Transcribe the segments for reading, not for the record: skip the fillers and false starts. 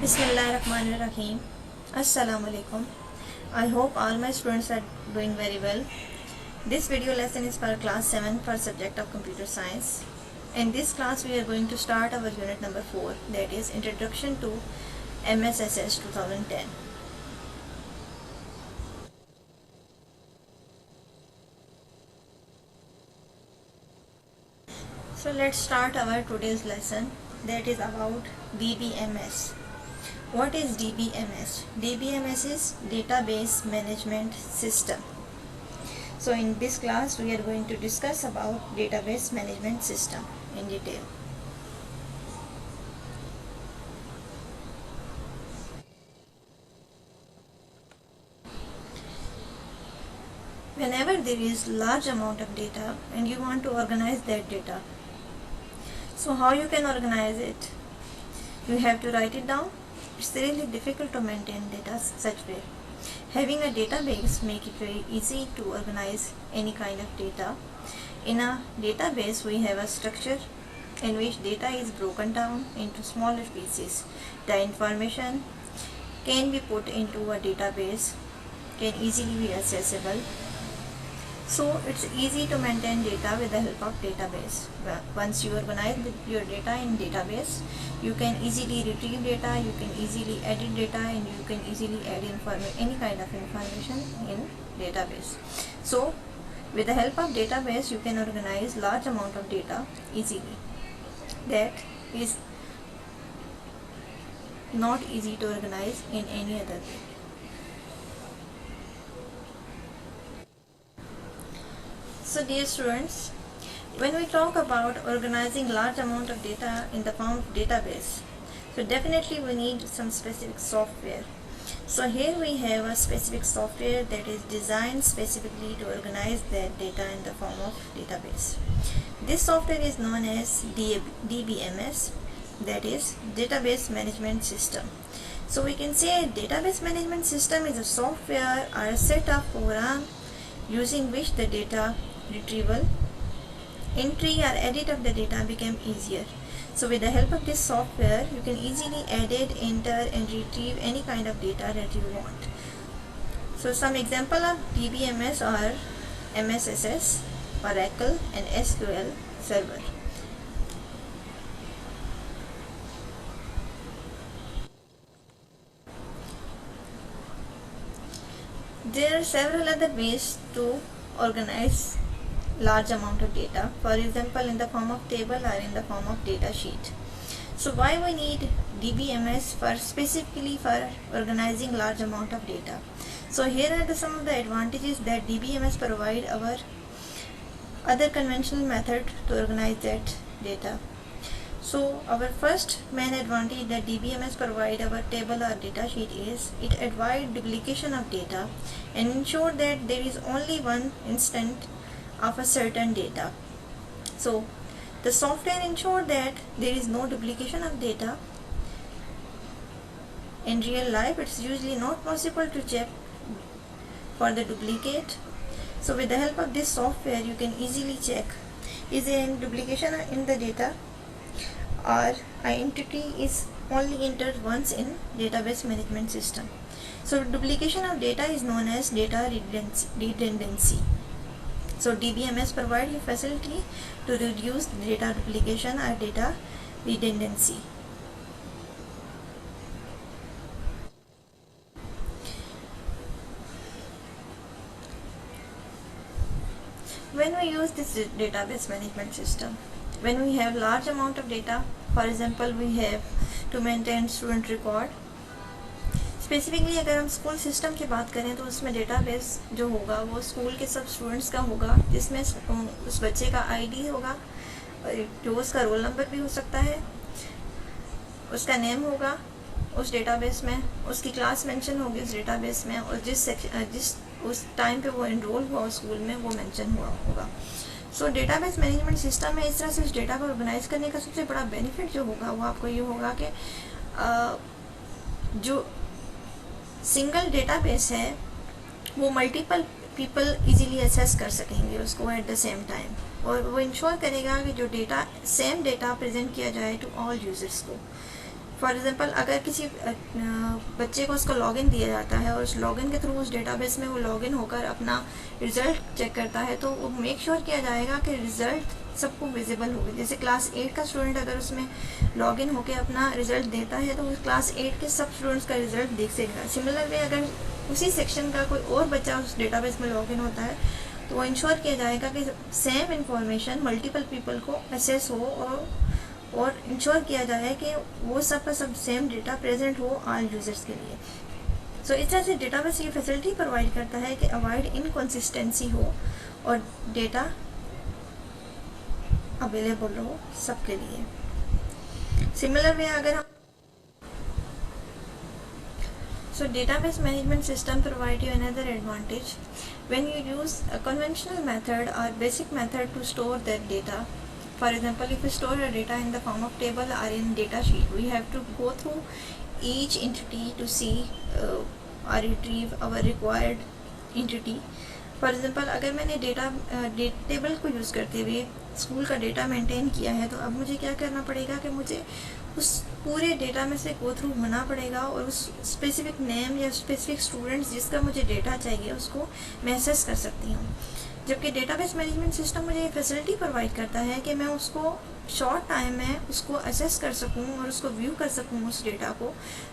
Bismillahirrahmanirrahim. Assalamu alaikum. I hope all my students are doing very well. This video lesson is for class 7 for subject of computer science. In this class we are going to start our unit number 4, that is Introduction to MSSS 2010. So let's start our today's lesson, that is about DBMS. What is DBMS? DBMS is Database Management System. So in this class we are going to discuss about Database Management System in detail. Whenever there is large amount of data and you want to organize that data, so how you can organize it? You have to write it down. It's really difficult to maintain data such way. Having a database make it very easy to organize any kind of data. In a database we have a structure in which data is broken down into smaller pieces. The information can be put into a database, can easily be accessible. So it's easy to maintain data with the help of database. Once you organize your data in database, you can easily retrieve data, you can easily edit data, and you can easily add any kind of information in database. So with the help of database you can organize large amount of data easily. That is not easy to organize in any other way. So dear students, when we talk about organizing large amount of data in the form of database, so definitely we need some specific software. So here we have a specific software that is designed specifically to organize that data in the form of database. This software is known as DBMS, that is Database Management System. So we can say Database Management System is a software or a set of program using which the data retrieval, entry or edit of the data became easier. So with the help of this software you can easily edit, enter and retrieve any kind of data that you want. So some example of DBMS are MSSS, Oracle and SQL Server. There are several other ways to organize large amount of data, for example in the form of table or in the form of data sheet. So why we need DBMS for specifically for organizing large amount of data? So here are some of the advantages that DBMS provide over other conventional method to organize that data. So our first main advantage that DBMS provide our table or data sheet is it avoid duplication of data and ensure that there is only one instance of a certain data. So the software ensure that there is no duplication of data. In real life it's usually not possible to check for the duplicate. So with the help of this software you can easily check is there any duplication in the data or an entity is only entered once in database management system. So duplication of data is known as data redundancy. So DBMS provides a facility to reduce data duplication or data redundancy. When we use this database management system, when we have large amount of data, for example we have to maintain student record. Specifically अगर हम school system की बात करें तो उसमें database जो होगा वो स्कूल के सब स्टूडेंट्स का होगा, जिसमें उस बच्चे का आईडी होगा, जो उसका रोल नंबर भी हो सकता है, उसका नेम होगा उस डेटाबेस में, उसकी क्लास मेंशन होगी उस डेटाबेस में और जिस उस टाइम पे वो एनरोल हुआ उस स्कूल में वो मेंशन हुआ होगा. सो डेटाबेस मैनेजमेंट सिस्टम में इस तरह से उस डेटा को ऑर्गेनाइज करने का सबसे बड़ा बेनिफिट जो होगा वो आपको ये होगा कि जो सिंगल डेटाबेस है वो मल्टीपल पीपल इजीली एक्सेस कर सकेंगे उसको एट द सेम टाइम, और वो इंश्योर करेगा कि जो डेटा सेम डेटा प्रेजेंट किया जाए टू ऑल यूजर्स को. फॉर एग्जांपल अगर किसी बच्चे को उसका लॉगिन दिया जाता है और उस लॉगिन के थ्रू उस डेटाबेस में वो लॉगिन होकर अपना रिज़ल्ट चेक करता है, तो वो मेक श्योर किया जाएगा कि रिज़ल्ट सबको विजिबल होगी। जैसे क्लास 8 का स्टूडेंट अगर उसमें लॉगिन होकर अपना रिज़ल्ट देता है तो वो क्लास 8 के सब स्टूडेंट्स का रिज़ल्ट देख सकेगा। सिमिलर वे अगर उसी सेक्शन का कोई और बच्चा उस डेटाबेस में लॉगिन होता है तो वो इंश्योर किया जाएगा कि सेम इंफॉर्मेशन मल्टीपल पीपल को एक्सेस हो और इंश्योर किया जाए कि वो सब का सब सेम डेटा प्रेजेंट हो ऑल यूजर्स के लिए। सो इस तरह से डेटाबेस ये फैसिलिटी प्रोवाइड करता है कि अवॉइड इनकंसिस्टेंसी हो और डेटा अवेलेबल हो सबके लिए। सिमिलर वे अगर हम So database management system provide you another advantage when you use a conventional method or basic method to store that data. For example, if you store your data in the form of table or in data sheet, we have to go through each entity to see or retrieve our required entity. For example अगर मैंने table को use करते हुए school का data maintain किया है, तो अब मुझे क्या करना पड़ेगा कि मुझे उस पूरे डेटा में से गो थ्रू होना पड़ेगा और उस स्पेसिफिक नेम या स्पेसिफिक स्टूडेंट्स जिसका मुझे डेटा चाहिए उसको मैं एक्सेस कर सकती हूँ। जबकि डेटाबेस मैनेजमेंट सिस्टम मुझे ये फैसिलिटी प्रोवाइड करता है कि मैं उसको शॉर्ट टाइम में उसको असेस कर सकूं और उसको व्यू कर सकूं उस डेटा को।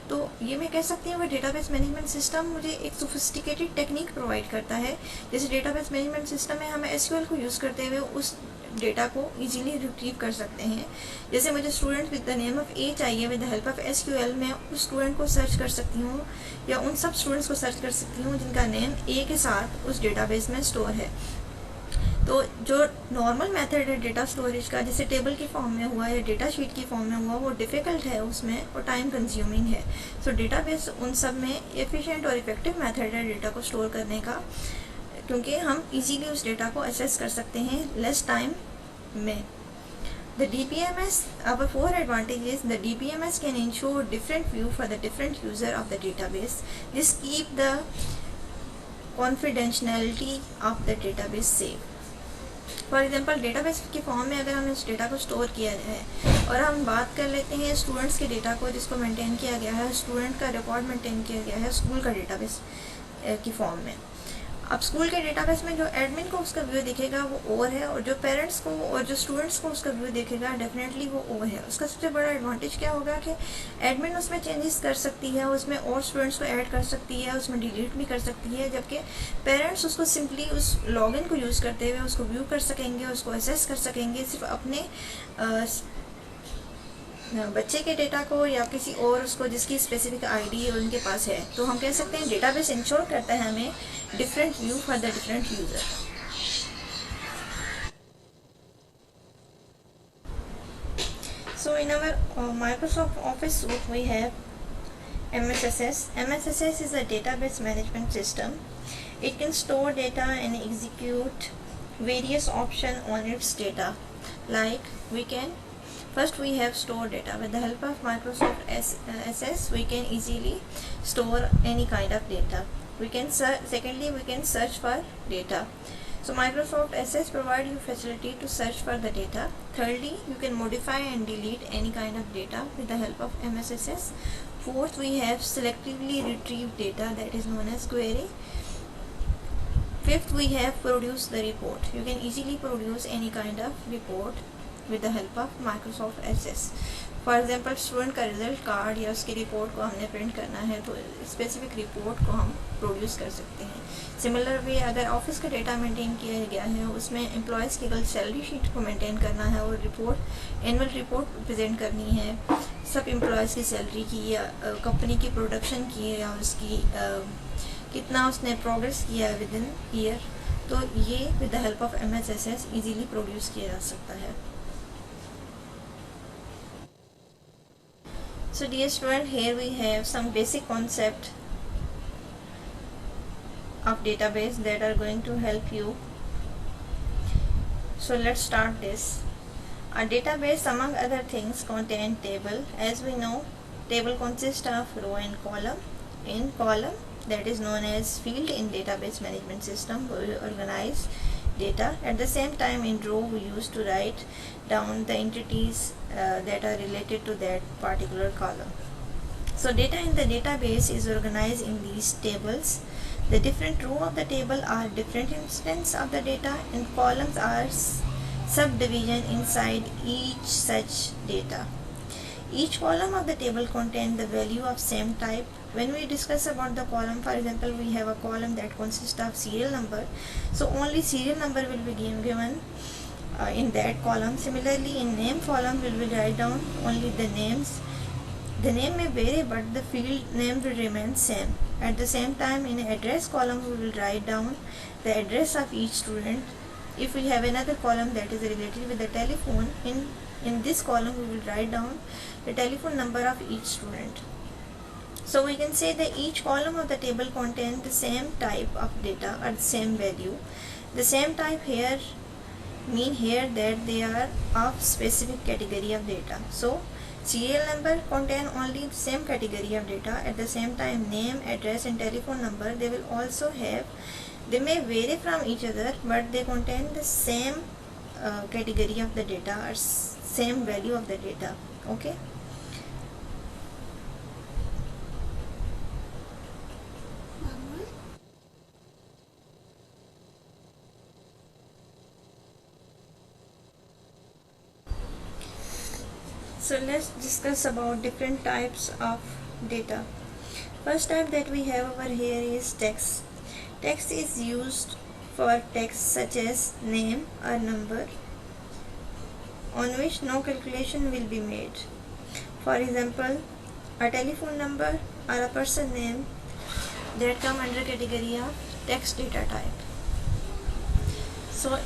तो ये मैं कह सकती हूँ कि डेटाबेस मैनेजमेंट सिस्टम मुझे एक सोफिस्टिकेटेड टेक्निक प्रोवाइड करता है। जैसे डेटाबेस मैनेजमेंट सिस्टम में हम एसक्यूएल को यूज़ करते हुए उस डेटा को इजीली रिट्रीव कर सकते हैं। जैसे मुझे student with the name of A चाहिए, with the help of SQL मैं उस स्टूडेंट को सर्च कर सकती हूँ या उन सब स्टूडेंट्स को सर्च कर सकती हूँ जिनका नेम ए के साथ उस डेटाबेस में स्टोर है। तो जो नॉर्मल मेथड है डेटा स्टोरेज का, जैसे टेबल की फॉर्म में हुआ या डेटा शीट की फॉर्म में हुआ, वो डिफ़िकल्ट है उसमें और टाइम कंज्यूमिंग है। सो डेटाबेस उन सब में एफिशिएंट और इफेक्टिव मेथड है डेटा को स्टोर करने का, क्योंकि हम इजीली उस डेटा को एक्सेस कर सकते हैं लेस टाइम में। The DBMS, our four advantages, the DBMS can ensure different view for the different user of the database. This keep the confidentiality of the database safe. For example database की form में अगर हमने उस data को store किया है और हम बात कर लेते हैं स्टूडेंट्स के डेटा को जिसको मेंटेन किया गया है, स्टूडेंट का रिकॉर्ड मेंटेन किया गया है स्कूल का डेटाबेस की फॉर्म में। अब स्कूल के डेटाबेस में जो एडमिन को उसका व्यू दिखेगा वो और है, और जो पेरेंट्स को और जो स्टूडेंट्स को उसका व्यू दिखेगा डेफिनेटली वो और है। उसका सबसे बड़ा एडवांटेज क्या होगा कि एडमिन उसमें चेंजेस कर सकती है, उसमें और स्टूडेंट्स को ऐड कर सकती है, उसमें डिलीट भी कर सकती है, जबकि पेरेंट्स उसको सिंपली उस लॉगिन को यूज़ करते हुए उसको व्यू कर सकेंगे, उसको एसेस कर सकेंगे सिर्फ अपने बच्चे के डेटा को या किसी और उसको जिसकी स्पेसिफिक आईडी उनके पास है। तो हम कह सकते हैं डेटाबेस इंश्योर करता है हमें different view for the different user. So in our Microsoft Office suite we have MSSS. MSSS is a database management system. It can store data and execute various options on its data. Like first we have store data. With the help of Microsoft SS we can easily store any kind of data. Secondly we can search for data. So Microsoft SS provide you facility to search for the data. Thirdly, you can modify and delete any kind of data with the help of MSSS. Fourth, we have selectively retrieve data, that is known as query. Fifth, we have produce the report. You can easily produce any kind of report with the help of Microsoft SS. For example student का result card या उसकी report को हमने print करना है तो specific report को हम प्रोड्यूस कर सकते हैं। सिमिलर वे अगर ऑफिस का डेटा मेंटेन किया गया है उसमें एम्प्लॉयज़ की कल सैलरी शीट को मेंटेन करना है और रिपोर्ट एनुअल रिपोर्ट प्रेजेंट करनी है सब एम्प्लॉयज़ की सैलरी की या कंपनी की प्रोडक्शन की या उसकी कितना उसने प्रोग्रेस किया विद इन ईयर, तो ये with the help of MSSS easily produce किया जा सकता है। So dear student, here we have some basic concept of database that are going to help you. So let's start this. A database among other things contain table. As we know, table consists of row and column. In column, that is known as field in database management system, we organize data. At the same time, in row we used to write down the entities that are related to that particular column. So data in the database is organized in these tables. The different row of the table are different instance of the data, and columns are subdivision inside each such data. Each column of the table contains the value of same type. When we discuss about the column, for example, we have a column that consists of serial number, so only serial number will be given in that column. Similarly, in name column we will write down only the names. The name may vary, but the field name will remain same. At the same time, in address column we will write down the address of each student. If we have another column that is related with the telephone, in this column we will write down the telephone number of each student. So we can say that each column of the table contains the same type of data or the same value. The same type here mean here that they are of specific category of data. So serial number contain only the same category of data. At the same time, name, address and telephone number, they will also have, they may vary from each other, but they contain the same category of the data or same value of the data. Okay. So let's discuss about different types of data. First type that we have over here is text. Text is used for text such as name or number on which no calculation will be made. For example, a telephone number or a person name that come under category of text data type. So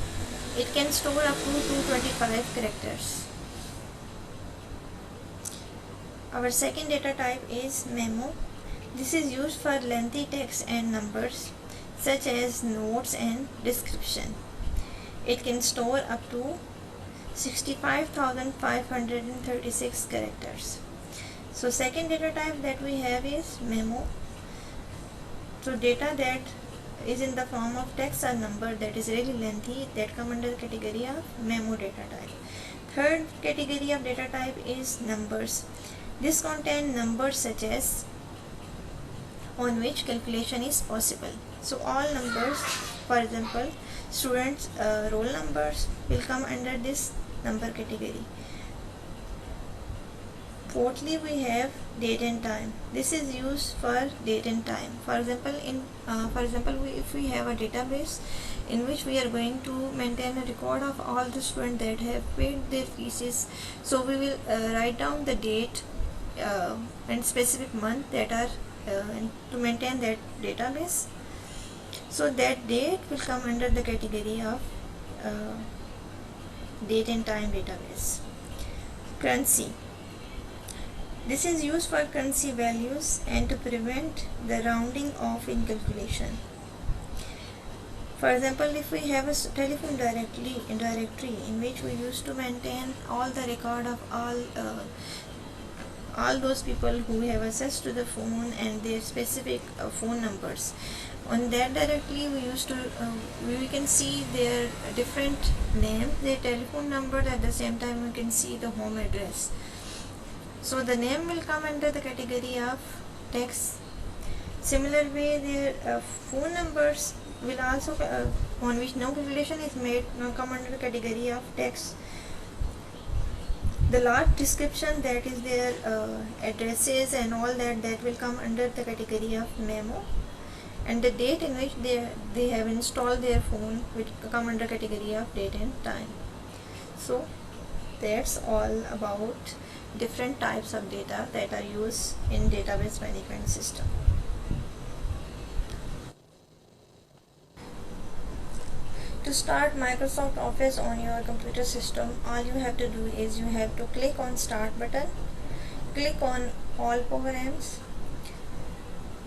it can store up to 225 characters. Our second data type is memo. This is used for lengthy text and numbers such as notes and description. It can store up to 65,536 characters. So second data type that we have is memo. So data that is in the form of text or number that is really lengthy, that come under the category of memo data type. Third category of data type is numbers. This contains numbers such as on which calculation is possible. So all numbers, for example, students' roll numbers will come under this number category. Fourthly, we have date and time. This is used for date and time. For example, if we have a database in which we are going to maintain a record of all the students that have paid their fees, so we will write down the date and specific month that are to maintain that database. So that date will come under the category of date and time database. Currency. This is used for currency values and to prevent the rounding off in calculation. For example, if we have a telephone directory in which we used to maintain all the record of all those people who have access to the phone and their specific phone numbers. On that directly we used to we can see their different names, their telephone number. At the same time we can see the home address. So the name will come under the category of text. Similar way, their phone numbers will also on which no calculation is made come under the category of text. The last description, that is their addresses and all that will come under the category of memo, and the date in which they have installed their phone will come under category of date and time. So that's all about different types of data that are used in database management system. To start Microsoft Office on your computer system, all you have to do is you have to click on Start button, click on All Programs.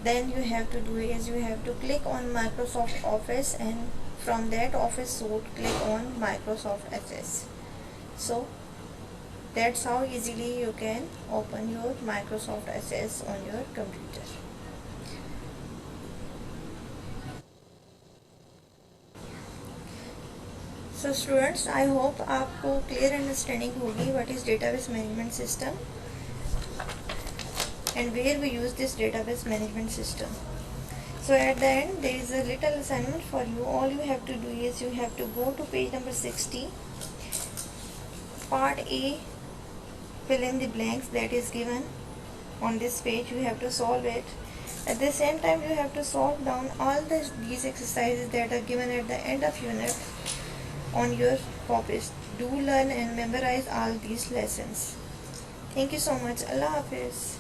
Then you have to do is you have to click on Microsoft Office, and from that Office suite click on Microsoft Access. So that's how easily you can open your Microsoft Access on your computer. So students, I hope आपको clear understanding होगी what is database management system and where we use this database management system. So at the end there is a little assignment for you. All you have to do is you have to go to page number 60, part A, fill in the blanks that is given on this page. You have to solve it. At the same time you have to solve down all these exercises that are given at the end of unit on your copies. Do learn and memorize all these lessons. Thank you so much. Allah Hafiz.